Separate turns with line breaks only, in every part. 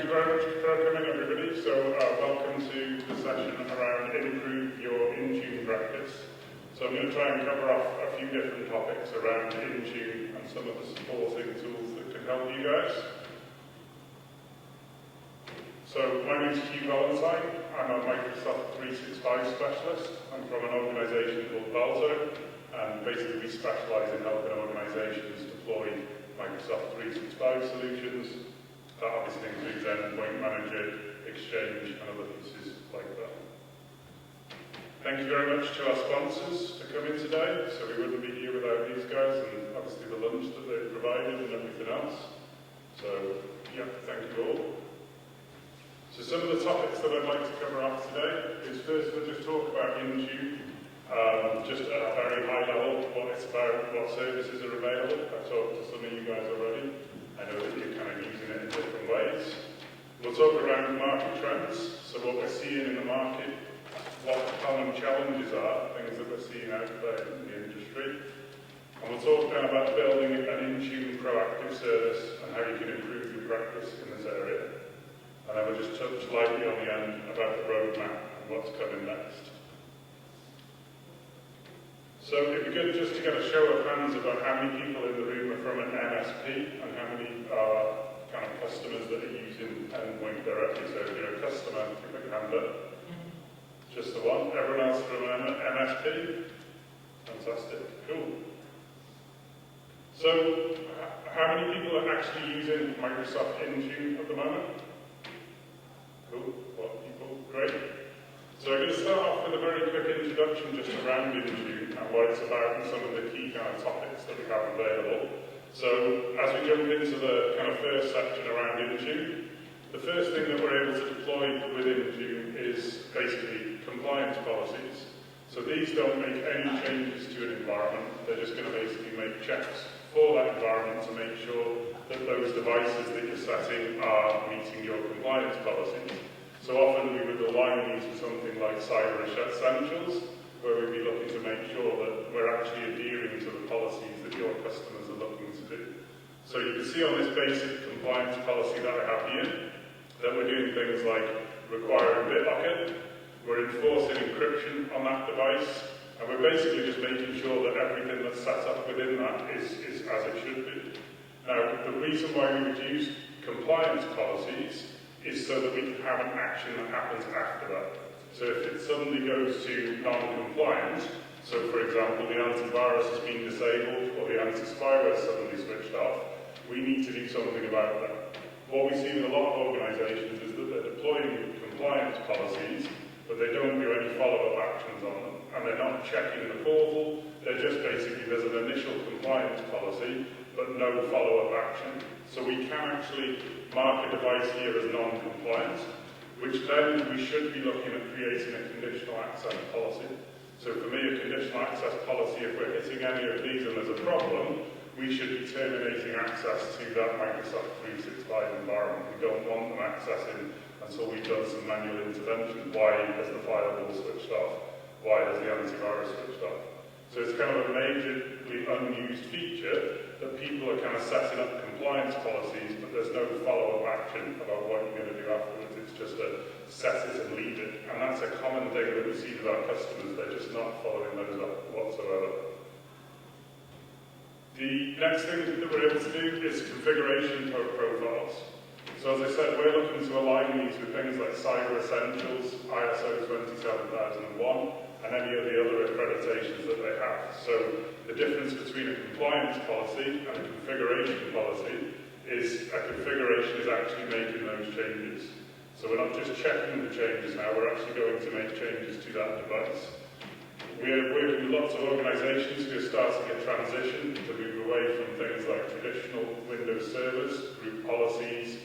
Thank you very much for coming, everybody. So, welcome to the session around improve your Intune practice. So I'm going to try and cover off a few different topics around Intune and some of the supporting tools that can help you guys. So my name is Hugh Valentine. I'm a Microsoft 365 specialist. I'm from an organisation called Valentine, and basically we specialise in helping organisations deploy Microsoft 365 solutions. That obviously includes EndPoint Manager, Exchange, and other pieces like that. Thank you very much to our sponsors for coming today. So we wouldn't be here without these guys, and obviously the lunch that they've provided and everything else. So, yeah, thank you all. So some of the topics that I'd like to cover off today is first we'll just talk about Intune, just at a very high level, what it's about, what services are available. I've talked to some of you guys already. I know that you're kind of using it in different ways. We'll talk around market trends, so what we're seeing in the market, what the common challenges are, things that we're seeing out there in the industry. And we'll talk then about building an Intune proactive service and how you can improve your practice in this area. And then we'll just touch lightly on the end about the roadmap and what's coming next. So it'd be good just to get a show of hands about how many people in the room are from an MSP and how many are kind of customers that are using EndPoint directly. So if you're a customer, put your hand up. Just the one. Everyone else from an MSP? Fantastic. Cool. So how many people are actually using Microsoft Intune at the moment? Cool. What people? Great. So I'm going to start off with a very quick introduction just around Intune and what it's about and some of the key kind of topics that we have available. So as we jump into the kind of first section around Intune, the first thing that we're able to deploy with Intune is basically compliance policies. So these don't make any changes to an environment, they're just going to basically make checks for that environment to make sure that those devices that you're setting are meeting your compliance policies. So often we would align these with something like Cyber Essentials, where we'd be looking to make sure that we're actually adhering to the policies that your customers are looking to do. So you can see on this basic compliance policy that I have here, that we're doing things like requiring BitBucket, we're enforcing encryption on that device, and we're basically just making sure that everything that's set up within that is as it should be. Now, the reason why we would use compliance policies is so that we can have an action that happens after that. So if it suddenly goes to non-compliant, so for example the antivirus has been disabled or the anti-spyware suddenly switched off, we need to do something about that. What we see with a lot of organisations is that they're deploying compliance policies, but they don't do any follow-up actions on them, and they're not checking the portal, they're just basically, there's an initial compliance policy, but no follow-up action. So we can actually mark a device here as non-compliant, which then we should be looking at creating a conditional access policy. So for me, a conditional access policy, if we're hitting any of these and there's a problem, we should be terminating access to that Microsoft 365 environment. We don't want them accessing until we've done some manual intervention. Why has the firewall switched off? Why has the antivirus switched off? So it's kind of a majorly unused feature that people are kind of setting up compliance policies, but there's no follow-up action about what you're going to do afterwards. It's just a set it and leave it. And that's a common thing that we see with our customers. They're just not following those up whatsoever. The next thing that we're able to do is configuration profiles. So as I said, we're looking to align these with things like Cyber Essentials, ISO 27001, and any of the other accreditations that they have. So the difference between a compliance policy and a configuration policy is a configuration is actually making those changes. So we're not just checking the changes now, we're actually going to make changes to that device. We're working with lots of organisations who are starting a transition to move away from things like traditional Windows servers, group policies,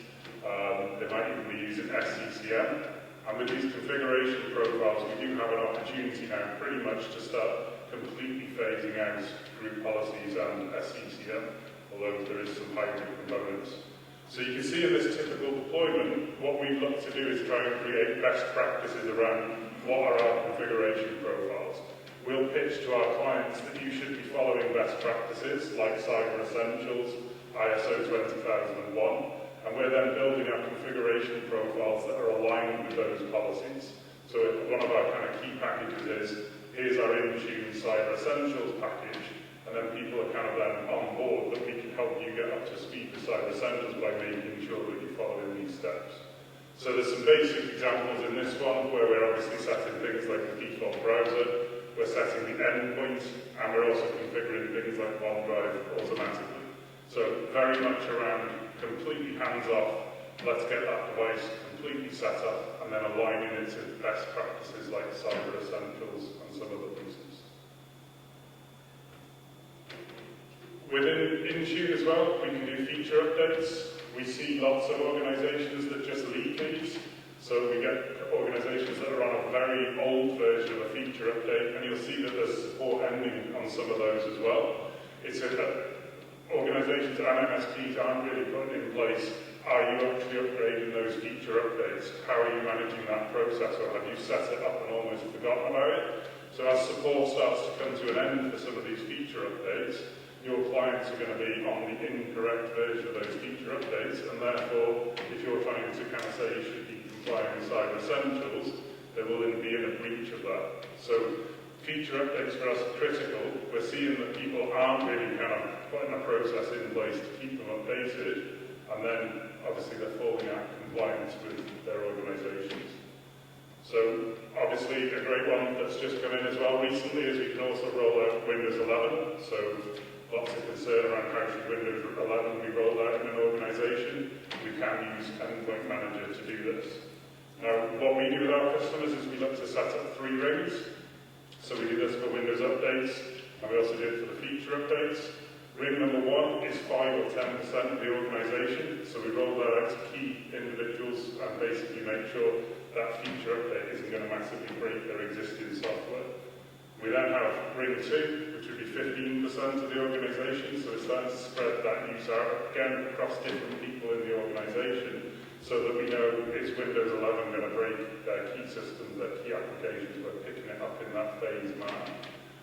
they might even be using SCCM. And with these configuration profiles, we do have an opportunity now pretty much to start completely phasing out group policies and SCCM, although there is some hybrid components. So you can see in this typical deployment, what we look to do is try and create best practices around what are our configuration profiles. We'll pitch to our clients that you should be following best practices like Cyber Essentials, ISO 20001, And we're then building our configuration profiles that are aligned with those policies. So one of our kind of key packages is, here's our Intune Cyber Essentials package, and then people are kind of then on board that we can help you get up to speed with Cyber Essentials by making sure that you're following these steps. So there's some basic examples in this one where we're obviously setting things like the default browser, we're setting the endpoint, and we're also configuring things like OneDrive automatically. So very much around completely hands-off, let's get that device completely set up, and then aligning it to best practices like Cyber Essentials and some other pieces. Within Intune as well, we can do feature updates. We see lots of organizations that just leak these. So we get organizations that are on a very old version of a feature update, and you'll see that there's support ending on some of those as well. It's organizations and MSPs aren't really putting in place, are you actually upgrading those feature updates? How are you managing that process, or have you set it up and almost forgotten about it? So as support starts to come to an end for some of these feature updates, your clients are going to be on the incorrect version of those feature updates, and therefore, if you're trying to kind of say you should be complying with Cyber Essentials, they will then be in a breach of that. So feature updates for us are critical. We're seeing that people aren't really kind of putting a process in place to keep them updated, and then obviously they're falling out of compliance with their organizations. So obviously a great one that's just come in as well recently is we can also roll out Windows 11. So lots of concern around how should Windows 11 be rolled out in an organization. We can use EndPoint Manager to do this. Now, what we do with our customers is we look to set up 3 rings. So we do this for Windows updates, and we also do it for the feature updates. Ring number 1 is 5 or 10% of the organization. So we roll that out to key individuals and basically make sure that feature update isn't going to massively break their existing software. We then have ring 2, which would be 15% of the organisation, so we're starting to spread that use out again across different people in the organisation, so that we know, is Windows 11 going to break their key systems, their key applications, we're picking it up in that phase manner.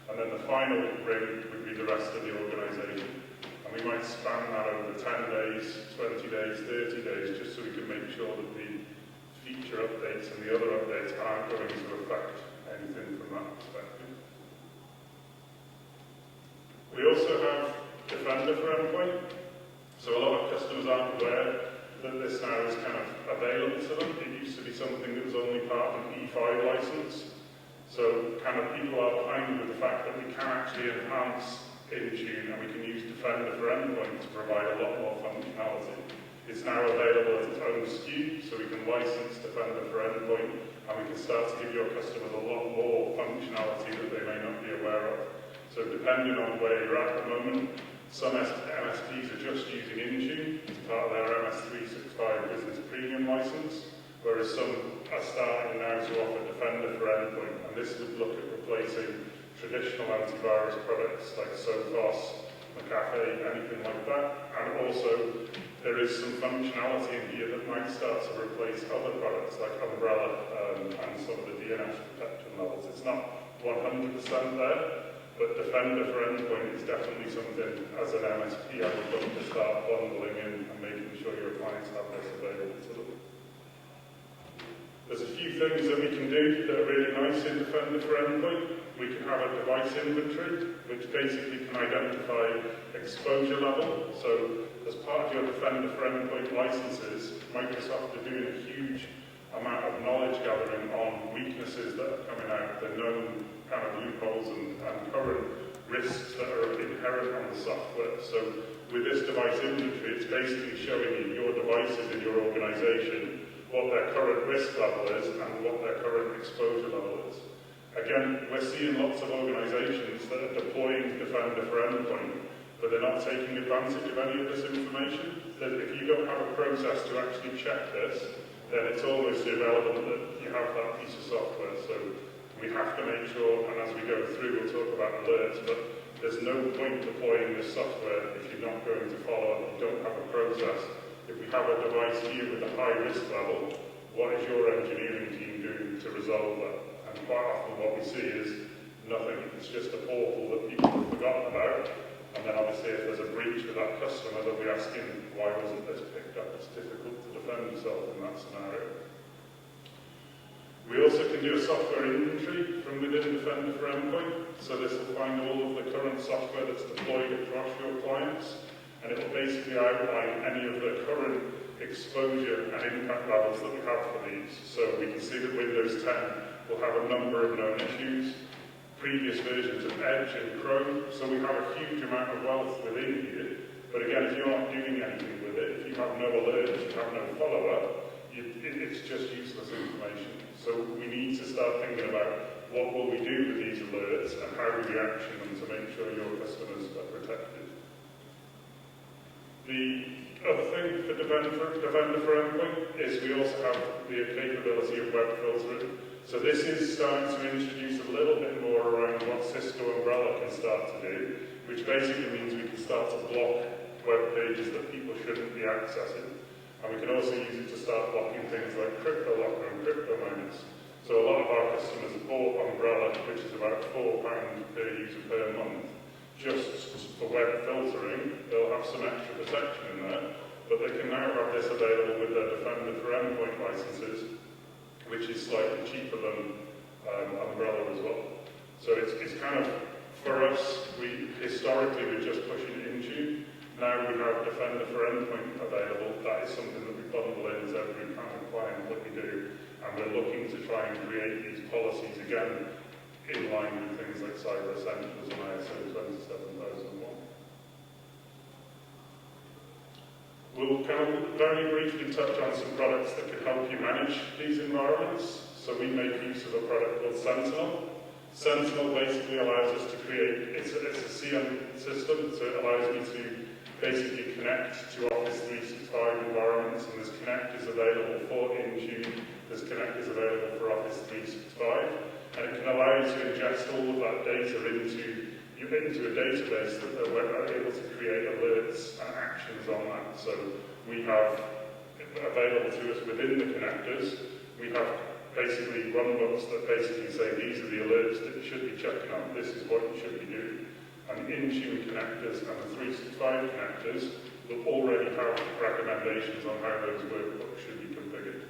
And then the final ring would be the rest of the organisation. And we might span that over 10 days, 20 days, 30 days, just so we can make sure that the feature updates and the other updates aren't going to affect anything from that perspective. We also have Defender for Endpoint. So a lot of customers aren't aware that this now is kind of available to them. It used to be something that was only part of an E5 license. So kind of people are behind with the fact that we can actually enhance Intune and we can use Defender for Endpoint to provide a lot more functionality. It's now available as its own SKU, so we can license Defender for Endpoint and we can start to give your customers a lot more functionality that they may not be aware of. So depending on where you're at the moment, some MSPs are just using Intune as part of their MS365 Business Premium license, whereas some are starting now to offer Defender for Endpoint, and this would look at replacing traditional antivirus products like Sophos, McAfee, anything like that, and also there is some functionality in here that might start to replace other products like Umbrella and some of the DNS protection levels. It's not 100% there, but Defender for Endpoint is definitely something, as an MSP, I would look to start bundling in and making sure your clients have this available to them. There's a few things that we can do that are really nice in Defender for Endpoint. We can have a device inventory, which basically can identify exposure level. So as part of your Defender for Endpoint licenses, Microsoft are doing a huge amount of knowledge gathering on weaknesses that are coming out, the known kind of loopholes and current risks that are inherent on the software. So with this device inventory, it's basically showing you your devices in your organization, what their current risk level is and what their current exposure level is. Again, we're seeing lots of organizations that are deploying Defender for Endpoint, but they're not taking advantage of any of this information. That if you don't have a process to actually check this, then it's almost irrelevant that you have that piece of software. So we have to make sure, and as we go through, we'll talk about alerts, but there's no point deploying this software if you're not going to follow up, you don't have a process. If we have a device here with a high risk level, what is your engineering team doing to resolve that? And quite often what we see is nothing. It's just a portal that people have forgotten about, And then obviously if there's a breach with that customer, they'll be asking, why wasn't this picked up? It's difficult to defend yourself in that scenario. We also can do a software inventory from within Defender for Endpoint. So this will find all of the current software that's deployed across your clients, and it will basically outline any of the current exposure and impact levels that we have for these. So we can see that Windows 10 will have a number of known issues, previous versions of Edge and Chrome, so we have a huge amount of wealth within here. But again, if you're not doing anything with it, if you have no alerts, you have no follow-up, it's just useless information. So we need to start thinking about what will we do with these alerts and how do we action them to make sure your customers are protected. The other thing for Defender for Endpoint is we also have the capability of web filtering. So this is starting to introduce a little bit more around what Cisco Umbrella can start to do, which basically means we can start to block web pages that people shouldn't be accessing. And we can also use it to start blocking things like crypto locker and crypto miners. So a lot of our customers have bought Umbrella, which is about £4 per user per month, just for web filtering. They'll have some extra protection in there, but they can now have this available with their Defender for Endpoint licenses, which is slightly cheaper than Umbrella as well. So it's kind of, for us, historically we're just pushing Intune. Now we have Defender for Endpoint available. That is something that we bundle in as every kind of client that we do, and we're looking to try and create these policies again in line with things like Cyber Essentials and ISO 27001. We'll kind of very briefly touch on some products that can help you manage these environments. So we make use of a product called Sentinel. Sentinel basically allows us to create, it's a CM system, so it allows me to basically connect to Office 365 environments, and there's connectors available for Intune, there's connectors available for Office 365, and it can allow you to ingest all of that data into a database that we're able to create alerts and actions on that. So we have available to us within the connectors, we have basically runbooks that basically say these are the alerts that you should be checking on, this is what you should be doing. And the Intune connectors and the 365 connectors will already have recommendations on how those workbooks should be configured.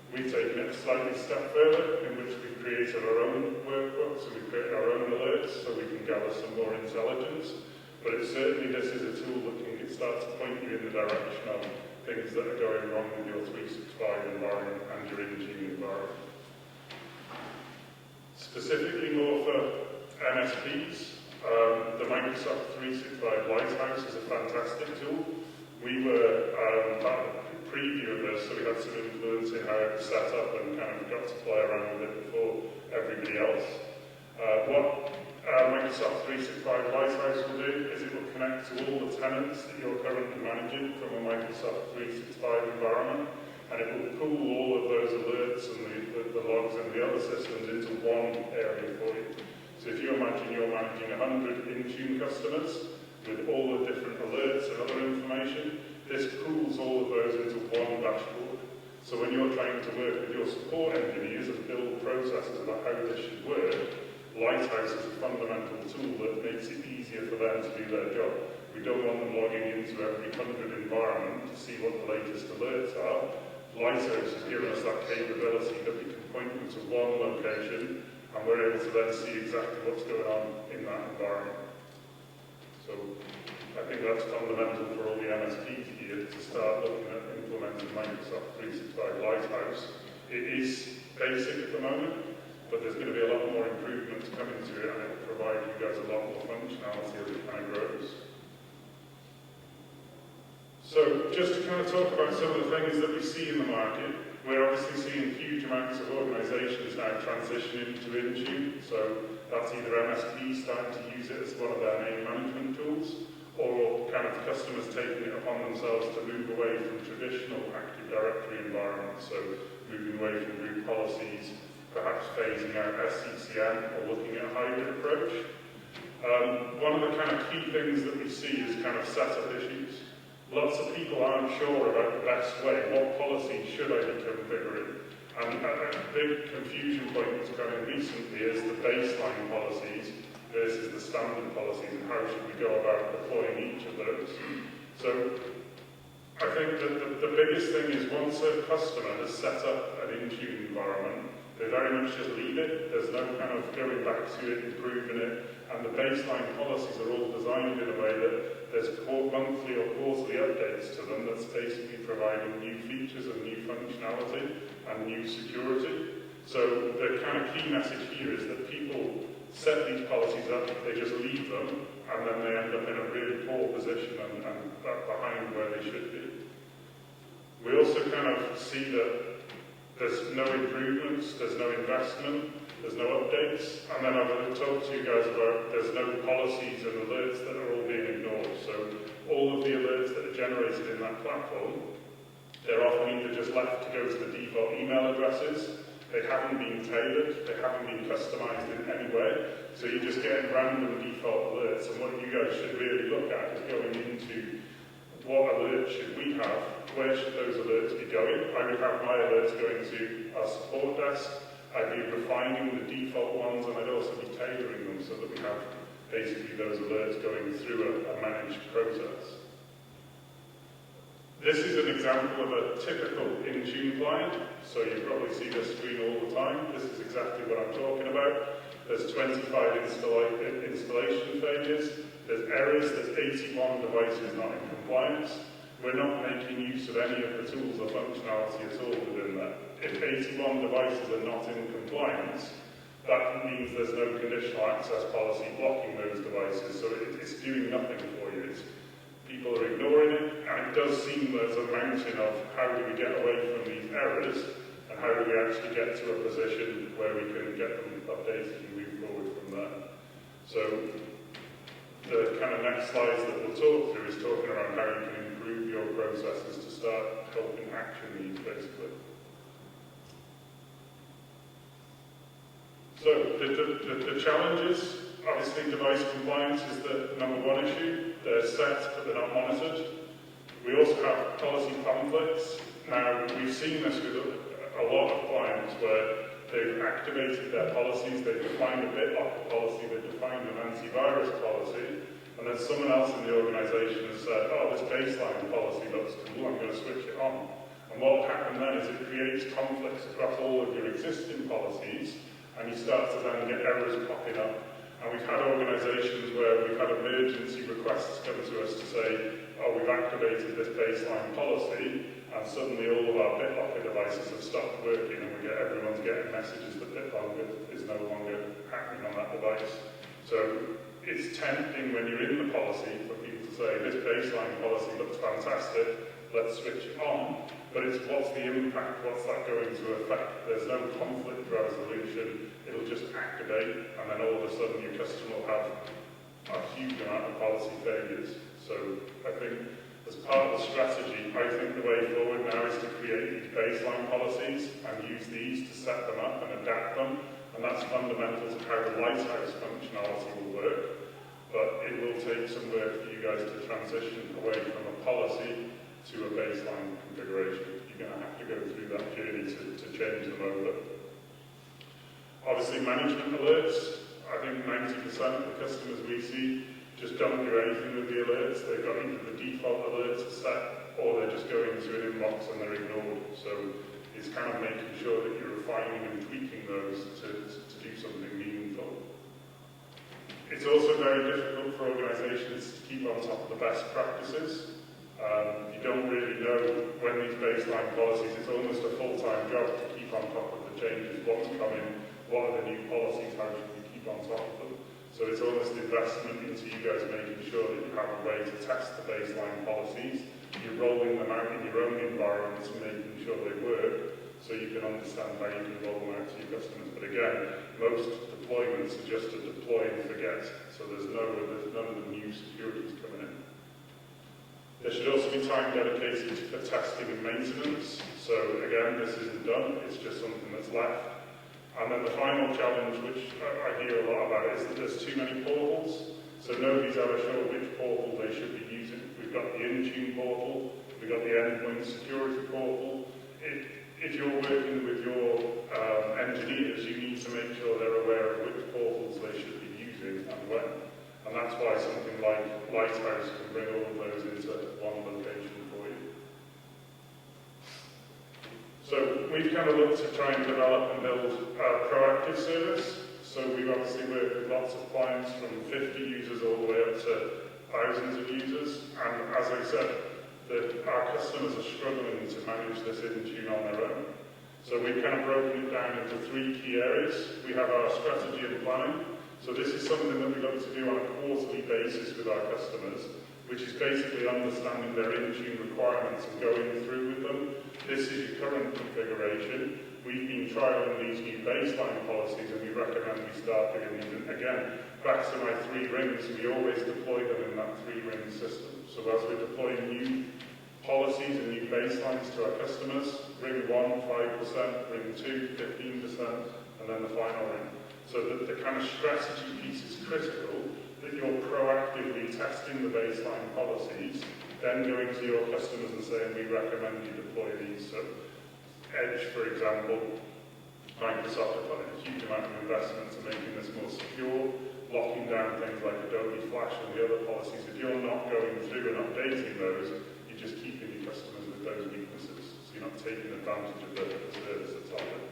We've taken it a slightly step further, in which we've created our own workbooks, and we've created our own alerts so we can gather some more intelligence. But certainly this is a tool that can start to point you in the direction of things that are going wrong with your 365 environment and your Intune environment. Specifically more for MSPs, the Microsoft 365 Lighthouse is a fantastic tool. We were part of the preview of this, so we had some influence in how it was set up and kind of got to play around with it before everybody else. What Microsoft 365 Lighthouse will do is it will connect to all the tenants that you're currently managing from a Microsoft 365 environment, and it will pool all of those alerts and the logs and the other systems into one area for you. So if you imagine you're managing 100 Intune customers with all the different alerts and other information, this pools all of those into one dashboard. So when you're trying to work with your support engineers and build processes about how this should work, Lighthouse is a fundamental tool that makes it easier for them to do their job. We don't want them logging into every 100 environment to see what the latest alerts are. Lighthouse has given us that capability that we can point them to one location, and we're able to then see exactly what's going on in that environment. So I think that's fundamental for all the MSPs here to start looking at implementing Microsoft 365 Lighthouse. It is basic at the moment, but there's going to be a lot more improvements coming to it, and it will provide you guys a lot more functionality as it kind of grows. So just to kind of talk about some of the things that we see in the market, we're obviously seeing huge amounts of organisations now transitioning to Intune. So that's either MSPs starting to use it as one of their main management tools, or kind of customers taking it upon themselves to move away from traditional Active Directory environments. So moving away from group policies, perhaps phasing out SCCM or looking at a hybrid approach. One of the kind of key things that we see is kind of setup issues. Lots of people aren't sure about the best way. What policy should I be configuring? And a big confusion point that's come in recently is the baseline policies versus the standard policies, and how should we go about deploying each of those. So I think that the biggest thing is once a customer has set up an Intune environment, they very much just leave it. There's no kind of going back to it, improving it, and the baseline policies are all designed in a way that there's monthly or quarterly updates to them that's basically providing new features and new functionality and new security. So the kind of key message here is that people set these policies up, they just leave them, and then they end up in a really poor position and behind where they should be. We also kind of see that there's no improvements, there's no investment, there's no updates, and then I've talked to you guys about there's no policies and alerts that are all being ignored. So all of the alerts that are generated in that platform, they're often either just left to go to the default email addresses, they haven't been tailored, they haven't been customized in any way, so you're just getting random default alerts, and what you guys should really look at is going into what alerts should we have, where should those alerts be going. I would have my alerts going to our support desk, I'd be refining the default ones, and I'd also be tailoring them so that we have basically those alerts going through a managed process. This is an example of a typical Intune client, so you probably see this screen all the time. This is exactly what I'm talking about. There's 25 installation failures, there's errors, there's 81 devices not in compliance. We're not making use of any of the tools or functionality at all within that. If 81 devices are not in compliance, that means there's no conditional access policy blocking those devices, so it's doing nothing for you. People are ignoring it, and it does seem there's a mountain of how do we get away from these errors, and how do we actually get to a position where we can get them updated and move forward from there. So the kind of next slides that we'll talk through is talking around how you can improve your processes to start helping action these, basically. So the challenges, obviously device compliance is the number one issue. They're set, but they're not monitored. We also have policy conflicts. Now, we've seen this with a lot of clients where they've activated their policies, they've defined a BitLocker policy, they've defined an antivirus policy, and then someone else in the organisation has said, oh, this baseline policy looks cool, I'm going to switch it on. And what will happen then is it creates conflicts across all of your existing policies, and you start to then get errors popping up. And we've had organisations where we've had emergency requests come to us to say, oh, we've activated this baseline policy, and suddenly all of our BitLocker devices have stopped working, and everyone's getting messages that BitLocker is no longer happening on that device. So it's tempting when you're in the policy for people to say, this baseline policy looks fantastic, let's switch it on, but it's what's the impact, what's that going to affect? There's no conflict resolution, it'll just activate, and then all of a sudden your customer will have a huge amount of policy failures. So I think as part of the strategy, I think the way forward now is to create these baseline policies and use these to set them up and adapt them, and that's fundamental to how the Lighthouse functionality will work, but it will take some work for you guys to transition away from a policy to a baseline configuration. You're going to have to go through that journey to change them over. Obviously, management alerts, I think 90% of the customers we see just don't do anything with the alerts. They've got either the default alerts set, or they're just going to an inbox and they're ignored. So it's kind of making sure that you're refining and tweaking those to do something meaningful. It's also very difficult for organisations to keep on top of the best practices. You don't really know when these baseline policies, it's almost a full-time job to keep on top of the changes, what's coming, what are the new policies, how should we keep on top of them. So it's almost investment into you guys making sure that you have a way to test the baseline policies, you're rolling them out in your own environments and making sure they work, so you can understand how you can roll them out to your customers. But again, most deployments are just a deploy and forget, so there's none of the new securities coming in. There should also be time dedicated for testing and maintenance. So again, this isn't done, it's just something that's left. And then the final challenge, which I hear a lot about, is that there's too many portals. So nobody's ever sure which portal they should be using. We've got the Intune portal, we've got the EndPoint security portal. If you're working with your engineers, you need to make sure they're aware of which portals they should be using and that's why something like Lighthouse can bring all of those into one location for you. So we've kind of looked to try and develop and build a proactive service. So we've obviously worked with lots of clients from 50 users all the way up to thousands of users. And as I said, our customers are struggling to manage this Intune on their own. So we've kind of broken it down into 3 key areas. We have our strategy and planning. So this is something that we look to do on a quarterly basis with our customers, which is basically understanding their Intune requirements and going through with them. This is your current configuration. We've been trialing these new baseline policies, and we recommend we start doing these. And again, back to my 3 rings, we always deploy them in that 3-ring system. So as we're deploying new policies and new baselines to our customers, ring 1, 5%, ring 2, 15%, and then the final ring. So that the kind of strategy piece is critical, that you're proactively testing the baseline policies, then going to your customers and saying, we recommend you deploy these. So Edge, for example, Microsoft have put a huge amount of investment to making this more secure, locking down things like Adobe Flash and the other policies. If you're not going through and updating those, you're just keeping your customers with those weaknesses. So you're not taking advantage of the service that's on it.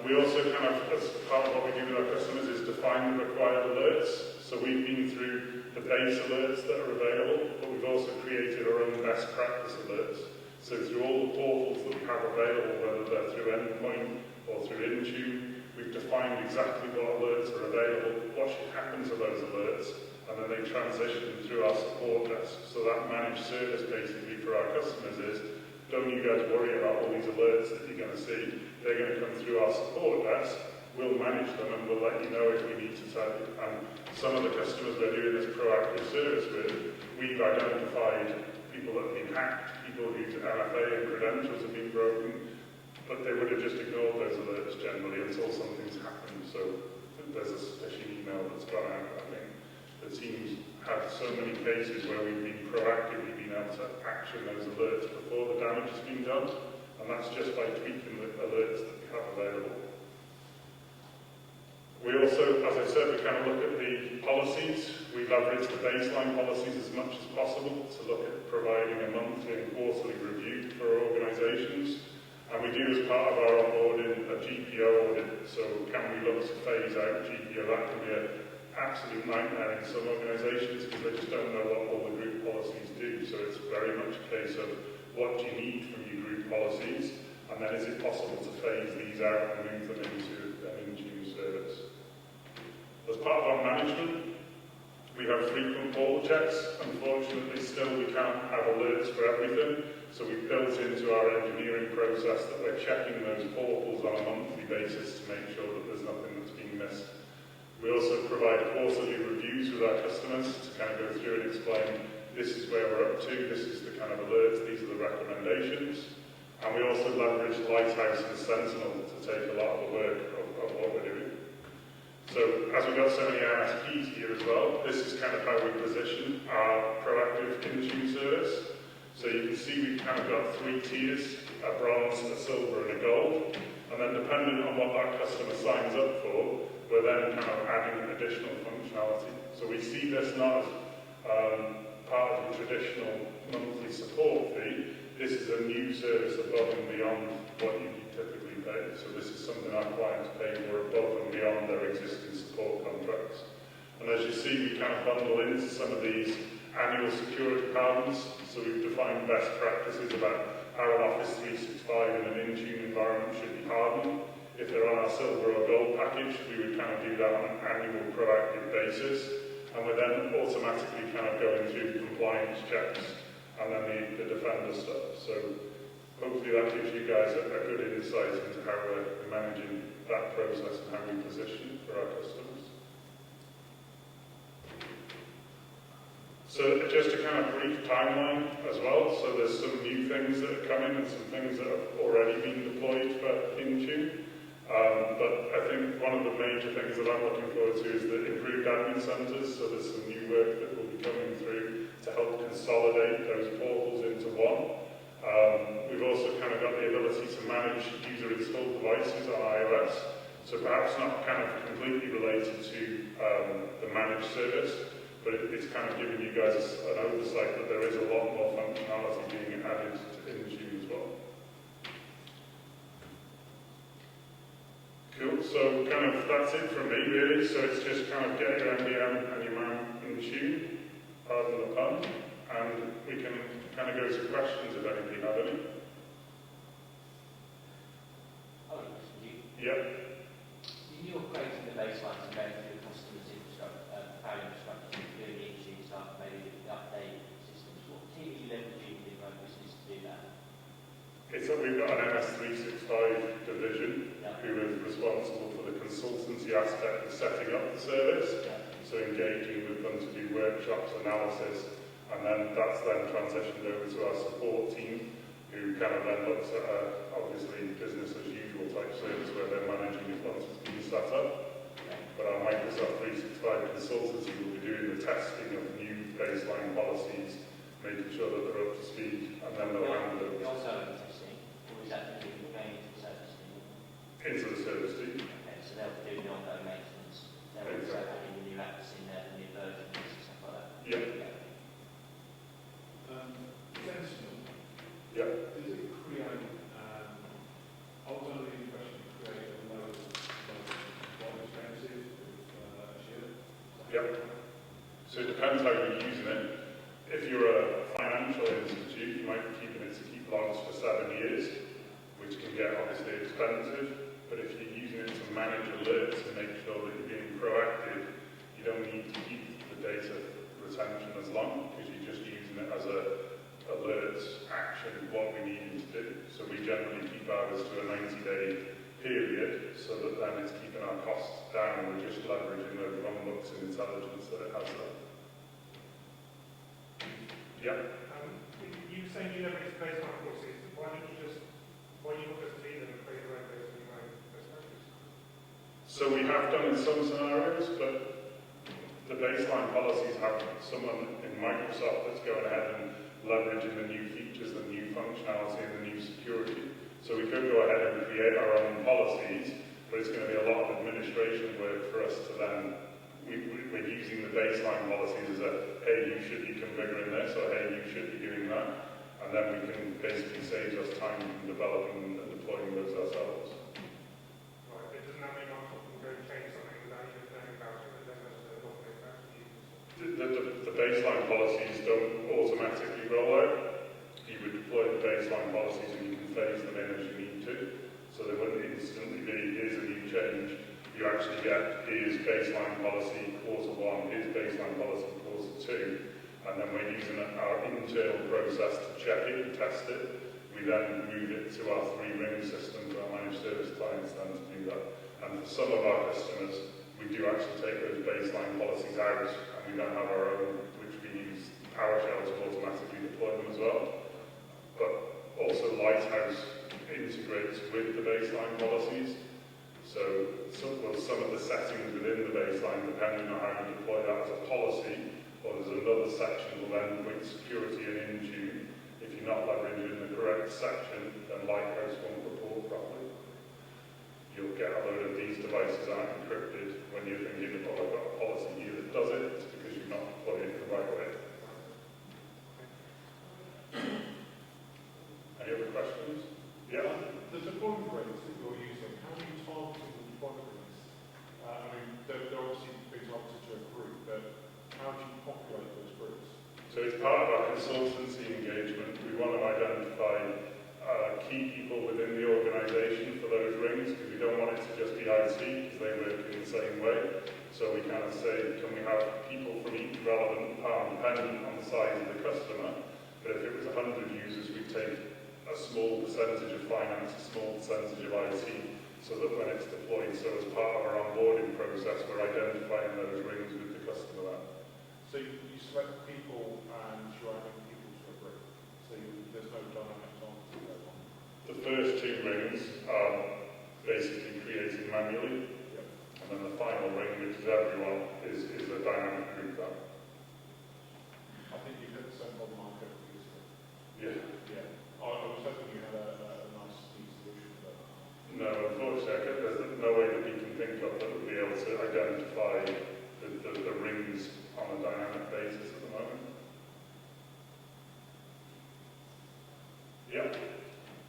We also kind of, as part of what we do with our customers, is define the required alerts. So we've been through the base alerts that are available, but we've also created our own best practice alerts. So through all the portals that we have available, whether they're through EndPoint or through Intune, we've defined exactly what alerts are available, what should happen to those alerts, and then they transition through our support desk. So that managed service basically for our customers is, don't you guys worry about all these alerts that you're going to see. They're going to come through our support desk. We'll manage them and we'll let you know if we need to tell you. And some of the customers we're doing this proactive service with, we've identified people that have been hacked, people whose MFA and credentials have been broken, but they would have just ignored those alerts generally until something's happened. So there's a phishing email that's gone out. I think the teams have so many cases where we've been proactively been able to action those alerts before the damage has been done, and that's just by tweaking the alerts that we have available. We also, as I said, we kind of look at the policies. We leverage the baseline policies as much as possible to look at providing a monthly and quarterly review for organisations. And we do, as part of our onboarding, a GPO audit. So can we look to phase out GPO? That can be an absolute nightmare in some organisations because they just don't know what all the group policies do. So it's very much a case of what do you need from your group policies, and then is it possible to phase these out and move them into an Intune service. As part of our management, we have frequent portal checks. Unfortunately, still we can't have alerts for everything, so we've built into our engineering process that we're checking those portals on a monthly basis to make sure that there's nothing that's being missed. We also provide quarterly reviews with our customers to kind of go through and explain this is where we're up to, this is the kind of alerts, these are the recommendations. And we also leverage Lighthouse and Sentinel to take a lot of the work of what we're doing. So, as we've got so many MSPs here as well, this is kind of how we position our proactive Intune service. So you can see we've kind of got 3 tiers, a bronze, a silver and a gold. And then depending on what that customer signs up for, we're then kind of adding additional functionality. So we see this not as part of the traditional monthly support fee. This is a new service above and beyond what you typically pay. So this is something our clients pay for above and beyond their existing support contracts. And as you see, we kind of bundle into some of these annual security patterns. So we've defined best practices about how an Office 365 in an Intune environment should be hardened. If they're on our silver or gold package, we would kind of do that on an annual proactive basis. And we're then automatically kind of going through the compliance checks and then the Defender stuff. So hopefully that gives you guys a good insight into how we're managing that process and how we position for our customers. So just a kind of brief timeline as well. So there's some new things that are coming and some things that have already been deployed for Intune. But I think one of the major things that I'm looking forward to is the improved admin centers. So there's some new work that will be coming through to help consolidate those portals into one. We've also kind of got the ability to manage user-installed devices on iOS. So perhaps not kind of completely related to the managed service, but it's kind of giving you guys an oversight that there is a lot more functionality being added to Intune as well. Cool, so kind of that's it from me really. So it's just kind of get your MDM and your man in tune, pardon the pun, and we can kind of go to questions if anybody have any. Yep.
You're creating the baseline to go through the customer's infrastructure, power infrastructure, doing the Intune stuff, maybe the update systems. What team are you leveraging within your own business to do that?
It's that we've got an MS365 division who is responsible for the consultancy aspect of setting up the service, so engaging with them to do workshops, analysis, and then that's then transitioned over to our support team, who kind of then looks at obviously business as usual type service where they're managing it once it's been set up. But our Microsoft 365 consultancy will be doing the testing of new baseline policies, making sure that they're up to speed, and then they'll hand it over.
You're also testing, or is that going into the service team?
Into the service team.
Okay, so they'll do the ongoing maintenance. They're also having the new apps in there, the new versions and stuff like that.
Yeah.
Sentinel.
Yeah.
Does it create, I was under the impression it created a load of quite expensive shit.
Yep. So it depends how you're using it. If you're a financial institute, you might be keeping it to keep logs for 7 years, which can get obviously expensive. But if you're using it to manage alerts and make sure that you're being proactive, you don't need to keep the data retention as long, because you're just using it as a alerts action what we need to do. So we generally keep ours to a 90-day period so that then it's keeping our costs down and we're just leveraging those runbooks and intelligence that it has there. Yeah.
You saying you never use baseline policies, why don't you just leave them and create your own best practice?
So we have done in some scenarios, but the baseline policies have someone in Microsoft that's going ahead and leveraging the new features, the new functionality, and the new security. So we could go ahead and create our own policies, but it's going to be a lot of administration work for us to then, we're using the baseline policies as a, hey, you should be configuring this, or hey, you should be doing that, and then we can basically save us time in developing and deploying those ourselves.
Right, but doesn't that mean I'm going to go change something without even knowing about it, but then there's a lot of
The baseline policies don't automatically roll out. You would deploy the baseline policies and you can phase them in as you need to. So they wouldn't instantly be, here's a new change. You actually get, here's baseline policy Q1, here's baseline policy Q2. And then we're using our internal process to check it and test it. We then move it to our 3-ring system to our managed service clients then to do that. And for some of our customers, we do actually take those baseline policies out, and we don't have our own, which we use PowerShell to automatically deploy them as well. But also Lighthouse integrates with the baseline policies. So some of the settings within the baseline, depending on how you deploy that as a policy, or there's another section called EndPoint security and Intune. If you're not leveraging the correct section, then Lighthouse won't report properly. You'll get a load of these devices aren't encrypted when you're thinking, oh, I've got a policy here that does it. It's because you've not deployed it the right way. Any other questions? Yeah?
The deployment rates that you're using, how are you targeting the deployment rates? I mean, they're obviously being targeted to a group, but how do you populate those groups?
So it's part of our consultancy engagement. We want to identify key people within the organisation for those rings, because we don't want it to just be IT, because they work in the same way. So we kind of say, can we have people from each relevant part, dependent on the size of the customer? But if it was 100 users, we'd take a small percentage of finance, a small percentage of IT, so that when it's deployed, so as part of our onboarding process, we're identifying those rings with the customer.
So you select people and you're adding people to a group. So there's no dynamic targeting going on.
The first 2 rings are basically created manually, and then the final ring, which is everyone, is a dynamic group then.
I think you hit the same problem market previously.
Yeah.
Yeah. I was hoping you had a nice neat solution, but
No, unfortunately, there's no way that we identify the rings on a dynamic basis at the moment. Yeah.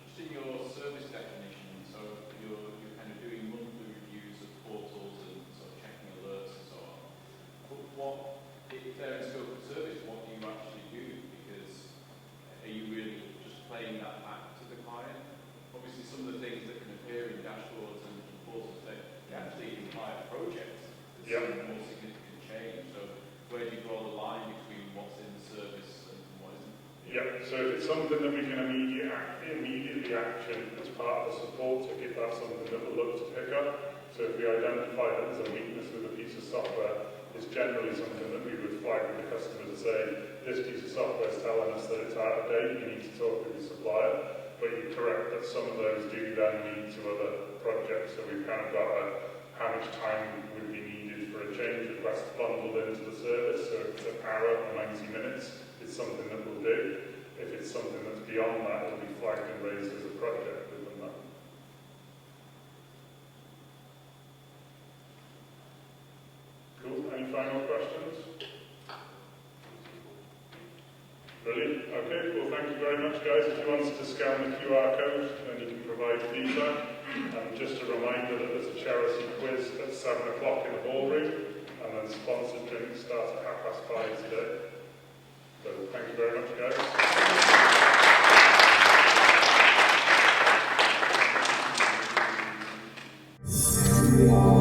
Just in your service definition, so you're kind of doing monthly reviews of portals and sort of checking alerts and so on. But what, if they're in scope of service, what do you actually do? Because are you really just playing that back to the client? Obviously, some of the things that can appear in dashboards and portals, they actually imply a project. There's some more significant change. So where do you draw the line between what's in the service and what isn't?
Yeah, so if it's something that we can immediately action as part of the support ticket, that's something that we'll look to pick up. So if we identify that there's a weakness with a piece of software, it's generally something that we would flag with the customer to say, this piece of software is telling us that it's out of date, you need to talk with the supplier. But you're correct that some of those do then lead to other projects, so we've kind of got how much time would be needed for a change request bundled into the service. So if it's an hour or 90 minutes, it's something that we'll do. If it's something that's beyond that, it'll be flagged and raised as a project within that. Cool. Any final questions? Brilliant. Okay, well thank you very much guys. If you want to scan the QR code, then you can provide feedback. And just a reminder that there's a charity quiz at 7 o'clock in the ballroom, and then sponsored drinks start at 5:30 today. So thank you very much guys.